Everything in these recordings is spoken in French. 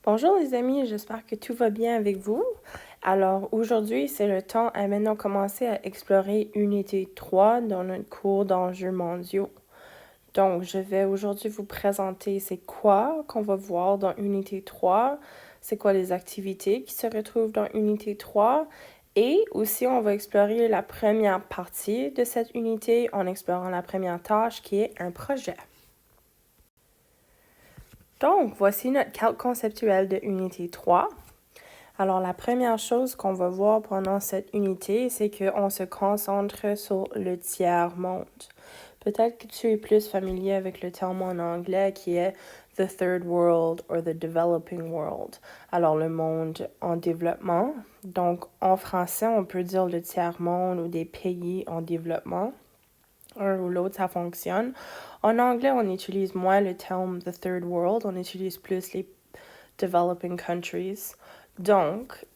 Bonjour les amis, j'espère que tout va bien avec vous. Alors aujourd'hui, c'est le temps à maintenant commencer à explorer Unité 3 dans notre cours d'enjeux mondiaux. Donc, je vais aujourd'hui vous présenter c'est quoi qu'on va voir dans Unité 3, c'est quoi les activités qui se retrouvent dans Unité 3 et aussi on va explorer la première partie de cette unité en explorant la première tâche qui est un projet. Donc, voici notre calque conceptuel de Unité 3. Alors, la première chose qu'on va voir pendant cette unité, c'est qu'on se concentre sur le tiers-monde. Peut-être que tu es plus familier avec le terme en anglais qui est the third world or the developing world. Alors, le monde en développement. Donc, en français, on peut dire le tiers-monde ou des pays en développement. Un ou l'autre, ça fonctionne. En anglais, on utilise moins le terme the third world, on utilise plus les developing countries. Donc,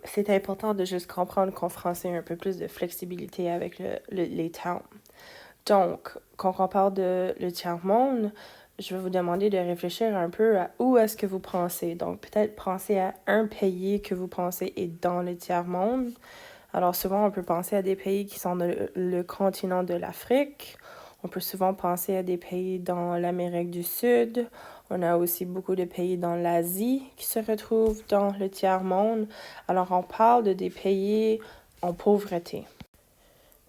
c'est important de juste comprendre qu'en français, il y a un peu plus de flexibilité avec les termes. Donc, quand on parle de le tiers-monde, je vais vous demander de réfléchir un peu à où est-ce que vous pensez. Donc, peut-être penser à un pays que vous pensez est dans le tiers-monde. Alors, souvent, on peut penser à des pays qui sont dans le continent de l'Afrique. On peut souvent penser à des pays dans l'Amérique du Sud. On a aussi beaucoup de pays dans l'Asie qui se retrouvent dans le tiers-monde. Alors, on parle de des pays en pauvreté.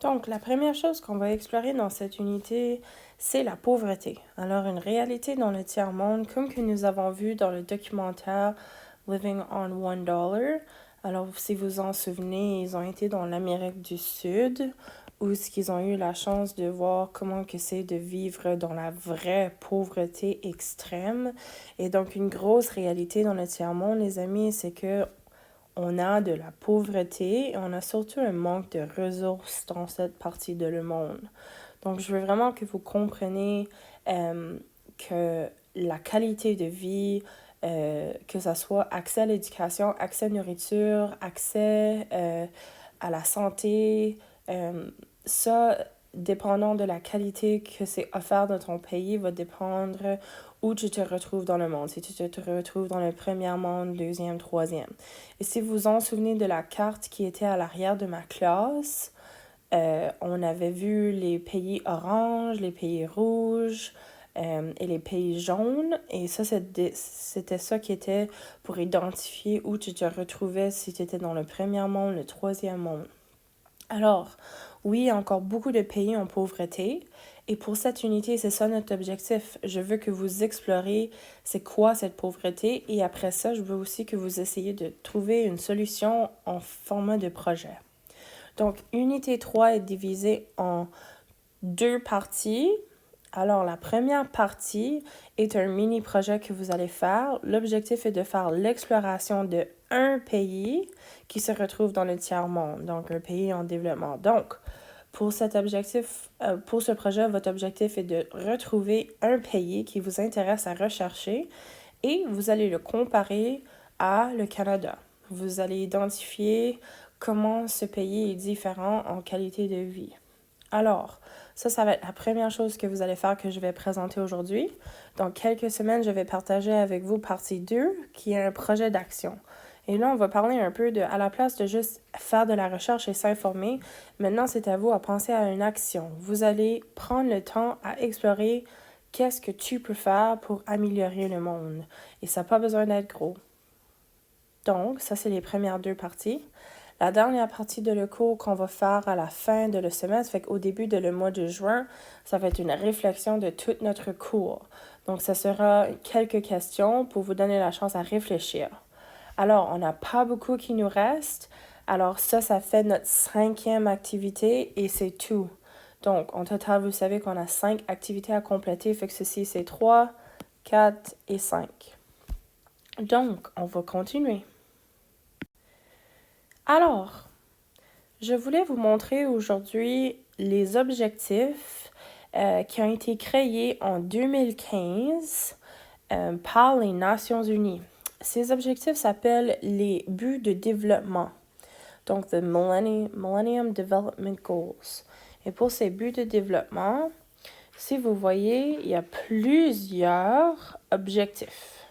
Donc, la première chose qu'on va explorer dans cette unité, c'est la pauvreté. Alors, une réalité dans le tiers-monde, comme que nous avons vu dans le documentaire Living on $1. Alors, si vous en souvenez, ils ont été dans l'Amérique du Sud, où ils ont eu la chance de voir comment que c'est de vivre dans la vraie pauvreté extrême. Et donc, une grosse réalité dans le tiers-monde, les amis, c'est que on a de la pauvreté et on a surtout un manque de ressources dans cette partie de le monde. Donc, je veux vraiment que vous compreniez que la qualité de vie, que ce soit accès à l'éducation, accès à la nourriture, accès à la santé, ça, dépendant de la qualité que c'est offert dans ton pays, va dépendre où tu te retrouves dans le monde. Si tu te retrouves dans le premier monde, deuxième, troisième. Et si vous vous en souvenez de la carte qui était à l'arrière de ma classe, on avait vu les pays orange, les pays rouges et les pays jaunes. Et ça, c'était ça qui était pour identifier où tu te retrouvais si tu étais dans le premier monde, le troisième monde. Alors, oui, il y a encore beaucoup de pays en pauvreté. Et pour cette unité, c'est ça notre objectif. Je veux que vous explorez c'est quoi cette pauvreté. Et après ça, je veux aussi que vous essayiez de trouver une solution en format de projet. Donc, unité 3 est divisée en deux parties. Alors, la première partie est un mini-projet que vous allez faire. L'objectif est de faire l'exploration de un pays qui se retrouve dans le tiers-monde, donc un pays en développement. Donc, pour cet objectif, pour ce projet, votre objectif est de retrouver un pays qui vous intéresse à rechercher et vous allez le comparer à le Canada. Vous allez identifier comment ce pays est différent en qualité de vie. Alors, ça va être la première chose que vous allez faire que je vais présenter aujourd'hui. Dans quelques semaines, je vais partager avec vous partie 2, qui est un projet d'action. Et là, on va parler un peu de, à la place de juste faire de la recherche et s'informer, maintenant, c'est à vous à penser à une action. Vous allez prendre le temps à explorer qu'est-ce que tu peux faire pour améliorer le monde. Et ça n'a pas besoin d'être gros. Donc, ça, c'est les premières deux parties. La dernière partie de le cours qu'on va faire à la fin de le semestre, fait qu'au début de le mois de juin, ça va être une réflexion de tout notre cours. Donc, ça sera quelques questions pour vous donner la chance à réfléchir. Alors, on n'a pas beaucoup qui nous reste. Alors, ça fait notre 5e activité et c'est tout. Donc, en total, vous savez qu'on a 5 activités à compléter, fait que ceci, c'est 3, 4 et 5. Donc, on va continuer. Alors, je voulais vous montrer aujourd'hui les objectifs qui ont été créés en 2015 par les Nations Unies. Ces objectifs s'appellent les buts de développement, donc the Millennium Development Goals. Et pour ces buts de développement, si vous voyez, il y a plusieurs objectifs.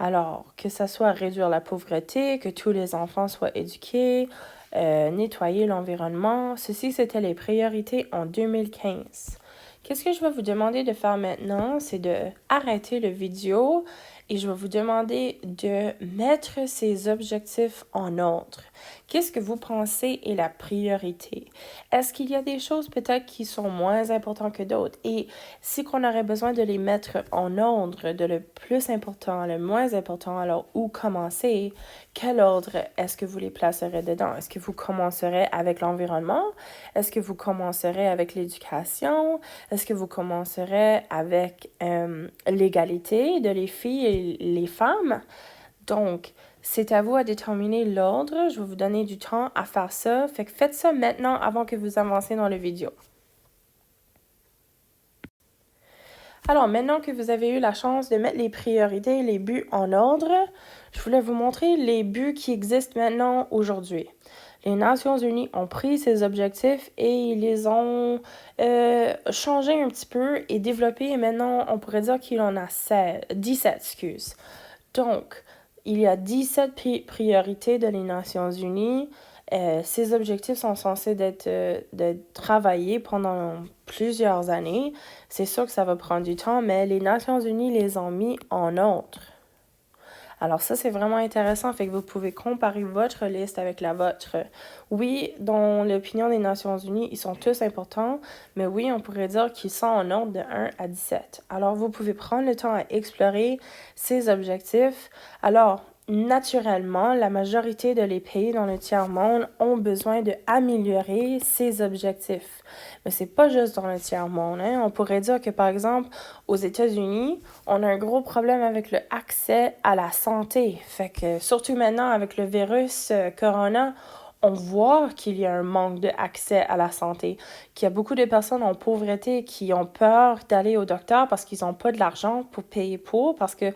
Alors, que ça soit réduire la pauvreté, que tous les enfants soient éduqués, nettoyer l'environnement, ceci, c'était les priorités en 2015. Qu'est-ce que je vais vous demander de faire maintenant, c'est de arrêter le vidéo et je vais vous demander de mettre ces objectifs en ordre. Qu'est-ce que vous pensez est la priorité? Est-ce qu'il y a des choses peut-être qui sont moins importantes que d'autres? Et si qu'on aurait besoin de les mettre en ordre, de le plus important, le moins important, alors où commencer? Quel ordre est-ce que vous les placerez dedans? Est-ce que vous commencerez avec l'environnement? Est-ce que vous commencerez avec l'éducation? Est-ce que vous commencerez avec l'égalité de les filles et les femmes? Donc, c'est à vous à déterminer l'ordre. Je vais vous donner du temps à faire ça. Fait que faites ça maintenant avant que vous avancez dans la vidéo. Alors, maintenant que vous avez eu la chance de mettre les priorités et les buts en ordre, je voulais vous montrer les buts qui existent maintenant aujourd'hui. Les Nations unies ont pris ces objectifs et ils les ont changés un petit peu et développés. Et maintenant, on pourrait dire qu'il en a 17, excuse. Donc, il y a 17 priorités de les Nations unies. Ces objectifs sont censés d'être travaillés pendant plusieurs années. C'est sûr que ça va prendre du temps, mais les Nations unies les ont mis en ordre. Alors ça, c'est vraiment intéressant, fait que vous pouvez comparer votre liste avec la vôtre. Oui, dans l'opinion des Nations unies, ils sont tous importants, mais oui, on pourrait dire qu'ils sont en ordre de 1 à 17. Alors, vous pouvez prendre le temps à explorer ces objectifs. Alors, naturellement, la majorité de les pays dans le tiers-monde ont besoin d'améliorer ces objectifs. Mais c'est pas juste dans le tiers-monde. Hein? On pourrait dire que, par exemple, aux États-Unis, on a un gros problème avec le accès à la santé. Fait que, surtout maintenant avec le virus corona, on voit qu'il y a un manque d'accès à la santé, qu'il y a beaucoup de personnes en pauvreté qui ont peur d'aller au docteur parce qu'ils n'ont pas de l'argent pour payer pour, parce que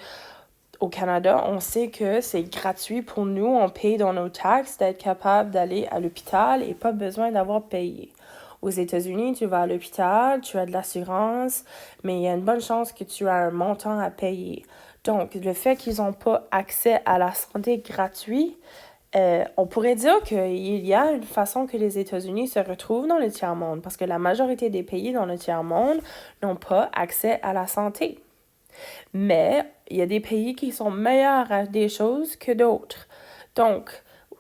au Canada, on sait que c'est gratuit pour nous, on paye dans nos taxes d'être capable d'aller à l'hôpital et pas besoin d'avoir payé. Aux États-Unis, tu vas à l'hôpital, tu as de l'assurance, mais il y a une bonne chance que tu as un montant à payer. Donc, le fait qu'ils n'ont pas accès à la santé gratuite, on pourrait dire qu'il y a une façon que les États-Unis se retrouvent dans le tiers-monde, parce que la majorité des pays dans le tiers-monde n'ont pas accès à la santé. Mais il y a des pays qui sont meilleurs à des choses que d'autres. Donc,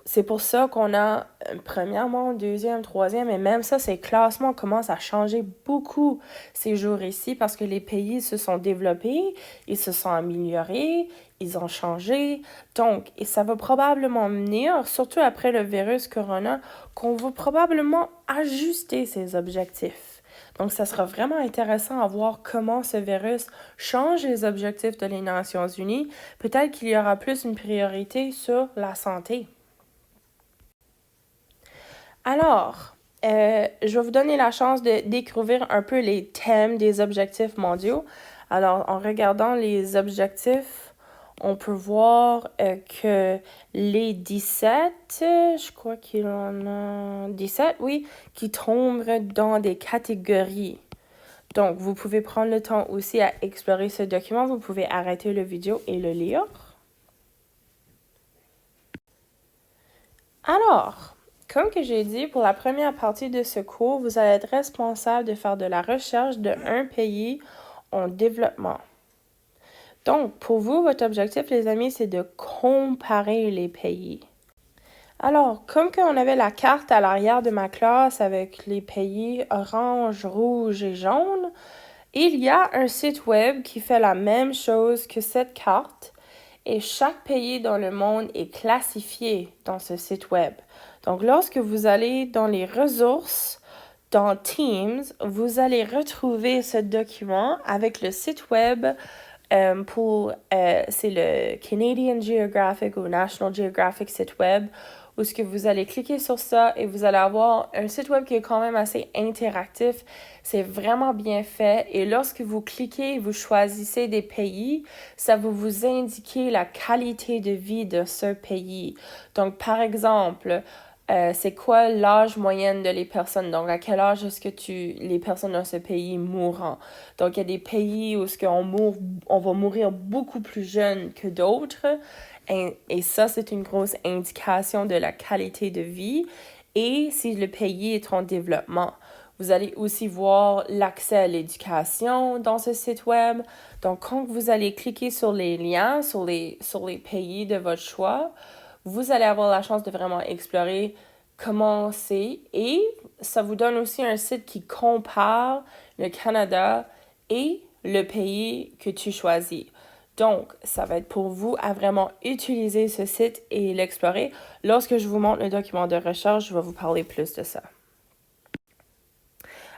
c'est pour ça qu'on a premièrement, deuxième, troisième, et même ça, ces classements commencent à changer beaucoup ces jours-ci parce que les pays se sont développés, ils se sont améliorés, ils ont changé. Donc, et ça va probablement venir, surtout après le virus corona, qu'on va probablement ajuster ces objectifs. Donc, ça sera vraiment intéressant à voir comment ce virus change les objectifs de les Nations unies. Peut-être qu'il y aura plus une priorité sur la santé. Alors, je vais vous donner la chance de découvrir un peu les thèmes des objectifs mondiaux. Alors, en regardant les objectifs, on peut voir que les 17, je crois qu'il y en a 17, oui, qui tombent dans des catégories. Donc, vous pouvez prendre le temps aussi à explorer ce document. Vous pouvez arrêter la vidéo et le lire. Alors, comme que j'ai dit, pour la première partie de ce cours, vous allez être responsable de faire de la recherche d'un pays en développement. Donc, pour vous, votre objectif, les amis, c'est de comparer les pays. Alors, comme qu'on avait la carte à l'arrière de ma classe avec les pays orange, rouge et jaune, il y a un site web qui fait la même chose que cette carte et chaque pays dans le monde est classifié dans ce site web. Donc, lorsque vous allez dans les ressources, dans Teams, vous allez retrouver ce document avec le site web c'est le Canadian Geographic ou National Geographic site web où ce que vous allez cliquer sur ça et vous allez avoir un site web qui est quand même assez interactif. C'est vraiment bien fait et lorsque vous cliquez et vous choisissez des pays, ça va vous indiquer la qualité de vie de ce pays. Donc, par exemple, c'est quoi l'âge moyen de les personnes. Donc, à quel âge est-ce que les personnes dans ce pays mourront. Donc, il y a des pays où on va mourir beaucoup plus jeune que d'autres. Et ça, c'est une grosse indication de la qualité de vie et si le pays est en développement. Vous allez aussi voir l'accès à l'éducation dans ce site web. Donc, quand vous allez cliquer sur les liens, sur les pays de votre choix, vous allez avoir la chance de vraiment explorer comment c'est et ça vous donne aussi un site qui compare le Canada et le pays que tu choisis. Donc, ça va être pour vous à vraiment utiliser ce site et l'explorer. Lorsque je vous montre le document de recherche, je vais vous parler plus de ça.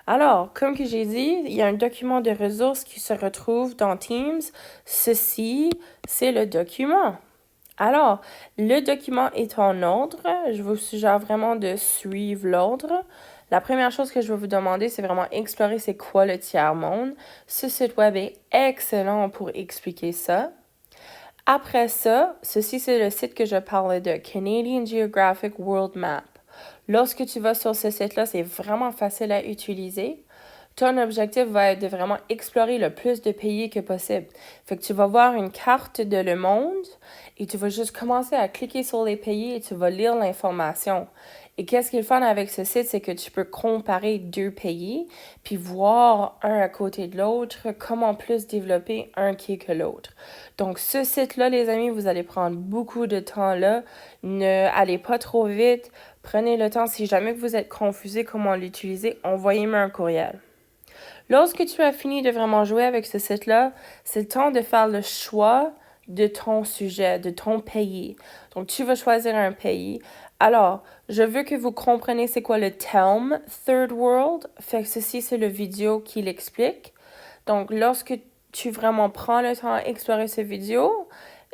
Alors, comme que j'ai dit, il y a un document de ressources qui se retrouve dans Teams. Ceci, c'est le document. Alors, le document est en ordre. Je vous suggère vraiment de suivre l'ordre. La première chose que je vais vous demander, c'est vraiment explorer c'est quoi le tiers-monde. Ce site web est excellent pour expliquer ça. Après ça, ceci c'est le site que je parlais de, Canadian Geographic World Map. Lorsque tu vas sur ce site-là, c'est vraiment facile à utiliser. Ton objectif va être de vraiment explorer le plus de pays que possible. Fait que tu vas voir une carte de le monde et tu vas juste commencer à cliquer sur les pays et tu vas lire l'information. Et qu'est-ce qui est le fun avec ce site, c'est que tu peux comparer deux pays puis voir un à côté de l'autre comment plus développer un qui est que l'autre. Donc ce site-là, les amis, vous allez prendre beaucoup de temps là. Ne allez pas trop vite. Prenez le temps. Si jamais vous êtes confusé comment l'utiliser, envoyez-moi un courriel. Lorsque tu as fini de vraiment jouer avec ce site-là, c'est le temps de faire le choix de ton sujet, de ton pays. Donc, tu vas choisir un pays. Alors, je veux que vous compreniez c'est quoi le terme Third World. Fait que ceci, c'est le vidéo qui l'explique. Donc, lorsque tu vraiment prends le temps à explorer cette vidéo,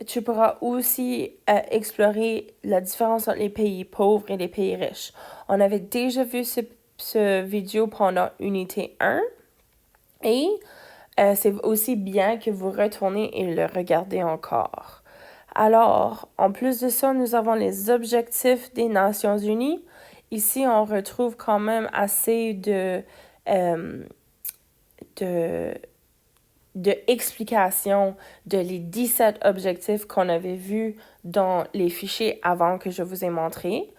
tu pourras aussi explorer la différence entre les pays pauvres et les pays riches. On avait déjà vu ce vidéo pendant unité 1. Et c'est aussi bien que vous retournez et le regardez encore. Alors, en plus de ça, nous avons les objectifs des Nations Unies. Ici, on retrouve quand même assez de explications de les 17 objectifs qu'on avait vus dans les fichiers avant que je vous ai montré.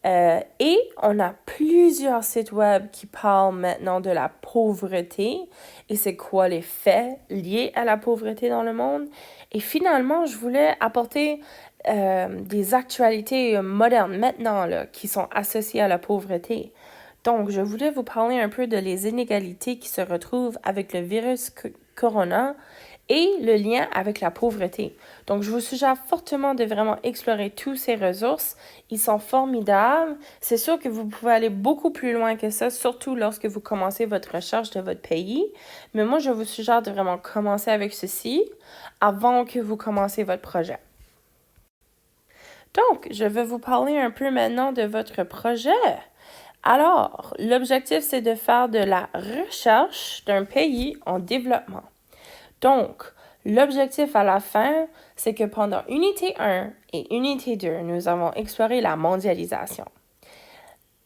Et on a plusieurs sites web qui parlent maintenant de la pauvreté et c'est quoi les faits liés à la pauvreté dans le monde. Et finalement, je voulais apporter des actualités modernes maintenant là, qui sont associées à la pauvreté. Donc, je voulais vous parler un peu de les inégalités qui se retrouvent avec le virus corona et le lien avec la pauvreté. Donc, je vous suggère fortement de vraiment explorer toutes ces ressources. Ils sont formidables. C'est sûr que vous pouvez aller beaucoup plus loin que ça, surtout lorsque vous commencez votre recherche de votre pays. Mais moi, je vous suggère de vraiment commencer avec ceci avant que vous commencez votre projet. Donc, je vais vous parler un peu maintenant de votre projet. Alors, l'objectif, c'est de faire de la recherche d'un pays en développement. Donc, l'objectif à la fin, c'est que pendant unité 1 et unité 2, nous avons exploré la mondialisation.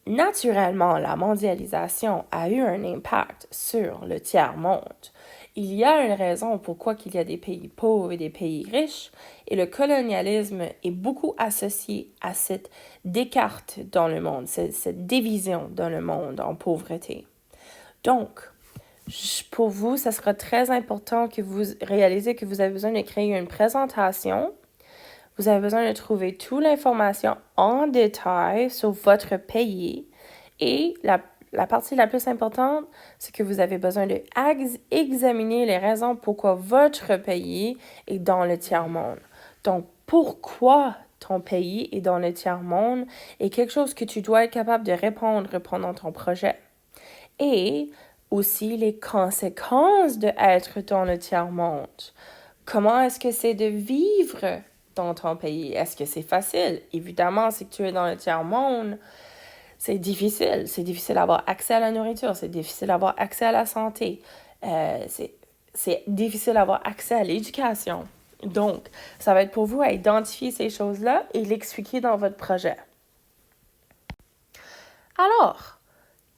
Naturellement, la mondialisation a eu un impact sur le tiers-monde. Il y a une raison pourquoi il y a des pays pauvres et des pays riches, et le colonialisme est beaucoup associé à cette décarte dans le monde, cette division dans le monde en pauvreté. Donc, pour vous, ça sera très important que vous réalisez que vous avez besoin de créer une présentation. Vous avez besoin de trouver toute l'information en détail sur votre pays. Et la partie la plus importante, c'est que vous avez besoin de examiner les raisons pourquoi votre pays est dans le tiers-monde. Donc, pourquoi ton pays est dans le tiers-monde est quelque chose que tu dois être capable de répondre pendant ton projet. Et aussi les conséquences d'être dans le tiers-monde. Comment est-ce que c'est de vivre dans ton pays? Est-ce que c'est facile? Évidemment, si tu es dans le tiers-monde, c'est difficile. C'est difficile d'avoir accès à la nourriture, c'est difficile d'avoir accès à la santé, c'est difficile d'avoir accès à l'éducation. Donc, ça va être pour vous à identifier ces choses-là et l'expliquer dans votre projet. Alors,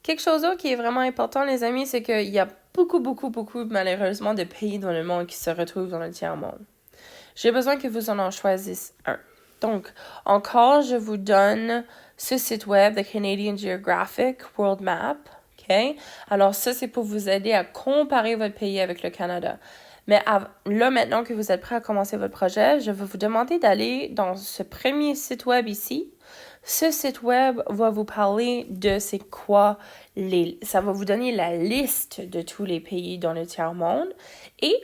quelque chose d'autre qui est vraiment important, les amis, c'est qu'il y a beaucoup, malheureusement, de pays dans le monde qui se retrouvent dans le tiers-monde. J'ai besoin que vous en choisissez un. Donc, encore, je vous donne ce site web, The Canadian Geographic World Map. OK? Alors, ça, c'est pour vous aider à comparer votre pays avec le Canada. Mais là, maintenant que vous êtes prêt à commencer votre projet, je vais vous demander d'aller dans ce premier site web ici. Ce site web va vous parler de c'est quoi ça va vous donner la liste de tous les pays dans le tiers-monde. Et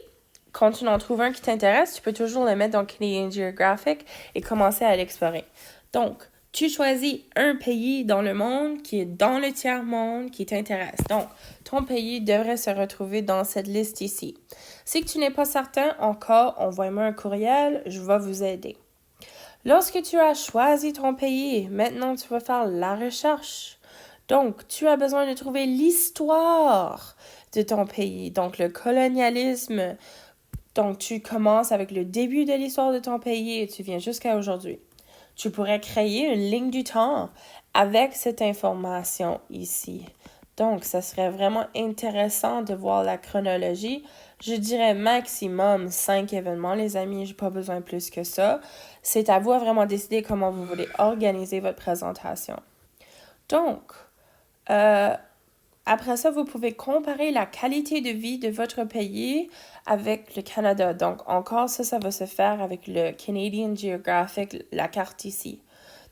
quand tu en trouves un qui t'intéresse, tu peux toujours le mettre dans Canadian Geographic et commencer à l'explorer. Donc, tu choisis un pays dans le monde qui est dans le tiers-monde qui t'intéresse. Donc, ton pays devrait se retrouver dans cette liste ici. Si tu n'es pas certain encore, envoie-moi un courriel, je vais vous aider. Lorsque tu as choisi ton pays, maintenant tu vas faire la recherche. Donc, tu as besoin de trouver l'histoire de ton pays. Donc, le colonialisme. Donc, tu commences avec le début de l'histoire de ton pays et tu viens jusqu'à aujourd'hui. Tu pourrais créer une ligne du temps avec cette information ici. Donc, ça serait vraiment intéressant de voir la chronologie. Je dirais maximum 5 événements, les amis. Je n'ai pas besoin de plus que ça. C'est à vous à vraiment décider comment vous voulez organiser votre présentation. Donc, après ça, vous pouvez comparer la qualité de vie de votre pays avec le Canada. Donc, encore, ça va se faire avec le Canadian Geographic, la carte ici.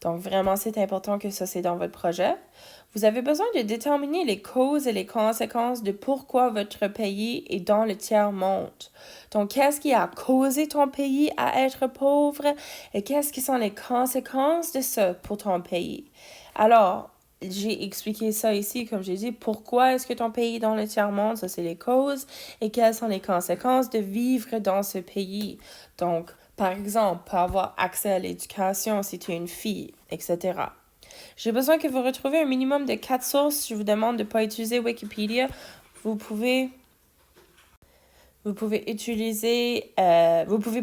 Donc, vraiment, c'est important que ça, c'est dans votre projet. Vous avez besoin de déterminer les causes et les conséquences de pourquoi votre pays est dans le tiers-monde. Donc, qu'est-ce qui a causé ton pays à être pauvre et qu'est-ce qui sont les conséquences de ça pour ton pays? Alors, j'ai expliqué ça ici, comme j'ai dit, pourquoi est-ce que ton pays est dans le tiers-monde, ça c'est les causes, et quelles sont les conséquences de vivre dans ce pays. Donc, par exemple, pas avoir accès à l'éducation si tu es une fille, etc. J'ai besoin que vous retrouviez un minimum de 4 sources. Je vous demande de ne pas utiliser Wikipédia. Vous pouvez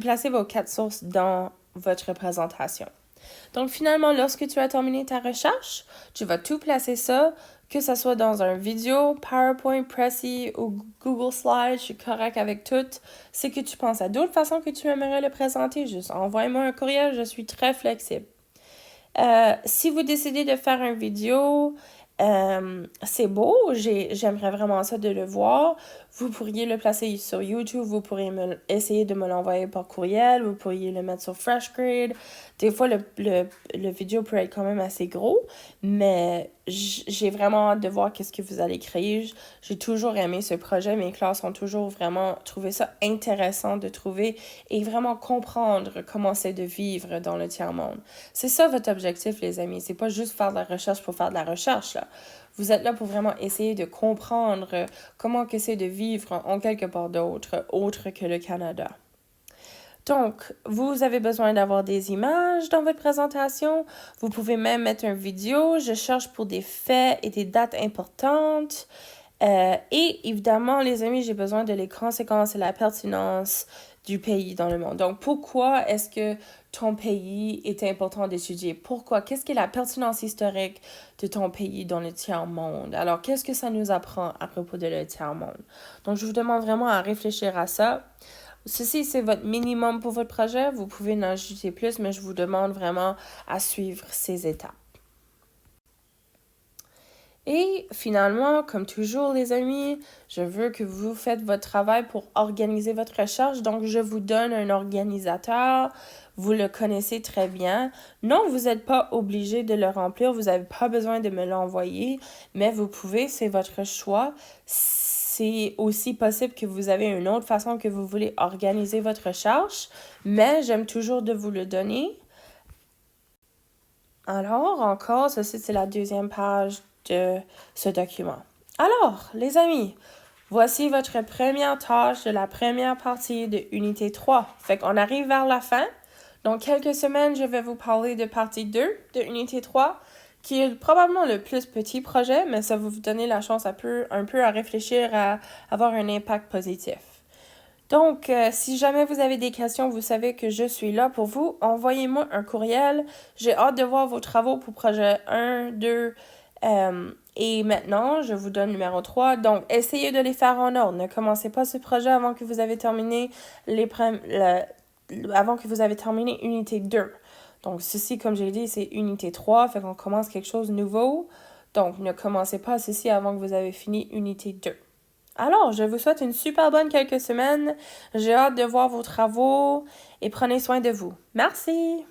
placer vos 4 sources dans votre présentation. Donc, finalement, lorsque tu as terminé ta recherche, tu vas tout placer ça, que ce soit dans un vidéo, PowerPoint, Prezi ou Google Slides, je suis correct avec tout. C'est que tu penses à d'autres façons que tu aimerais le présenter, juste envoie-moi un courriel, je suis très flexible. Si vous décidez de faire une vidéo, c'est beau, j'aimerais vraiment ça de le voir. Vous pourriez le placer sur YouTube, vous pourriez essayer de me l'envoyer par courriel, vous pourriez le mettre sur FreshGrade. Des fois, le vidéo peut être quand même assez gros, mais j'ai vraiment hâte de voir qu'est-ce que vous allez créer. J'ai toujours aimé ce projet, mes classes ont toujours vraiment trouvé ça intéressant de trouver et vraiment comprendre comment c'est de vivre dans le tiers-monde. C'est ça votre objectif, les amis, c'est pas juste faire de la recherche pour faire de la recherche, là. Vous êtes là pour vraiment essayer de comprendre comment que c'est de vivre en quelque part d'autre, autre que le Canada. Donc, vous avez besoin d'avoir des images dans votre présentation. Vous pouvez même mettre une vidéo. Je cherche pour des faits et des dates importantes. Et évidemment, les amis, j'ai besoin de les conséquences et la pertinence du pays dans le monde. Donc, pourquoi est-ce que ton pays est important d'étudier? Pourquoi? Qu'est-ce qui est la pertinence historique de ton pays dans le tiers-monde? Alors, qu'est-ce que ça nous apprend à propos de le tiers-monde? Donc, je vous demande vraiment à réfléchir à ça. Ceci, c'est votre minimum pour votre projet. Vous pouvez en ajouter plus, mais je vous demande vraiment à suivre ces étapes. Et finalement, comme toujours les amis, je veux que vous faites votre travail pour organiser votre recherche. Donc, je vous donne un organisateur. Vous le connaissez très bien. Non, vous n'êtes pas obligé de le remplir. Vous n'avez pas besoin de me l'envoyer. Mais vous pouvez, c'est votre choix. C'est aussi possible que vous avez une autre façon que vous voulez organiser votre recherche. Mais j'aime toujours de vous le donner. Alors, encore, ceci, c'est la deuxième page de ce document. Alors, les amis, voici votre première tâche de la première partie de Unité 3. Fait qu'on arrive vers la fin. Dans quelques semaines, je vais vous parler de partie 2 de Unité 3, qui est probablement le plus petit projet, mais ça va vous donner la chance un peu à réfléchir à avoir un impact positif. Donc, si jamais vous avez des questions, vous savez que je suis là pour vous. Envoyez-moi un courriel. J'ai hâte de voir vos travaux pour projet 1, 2, Et maintenant, je vous donne numéro 3. Donc, essayez de les faire en ordre. Ne commencez pas ce projet avant que vous avez terminé avant que vous avez terminé unité 2. Donc, ceci, comme j'ai dit, c'est unité 3. Fait qu'on commence quelque chose de nouveau. Donc, ne commencez pas ceci avant que vous avez fini unité 2. Alors, je vous souhaite une super bonne quelques semaines. J'ai hâte de voir vos travaux et prenez soin de vous. Merci!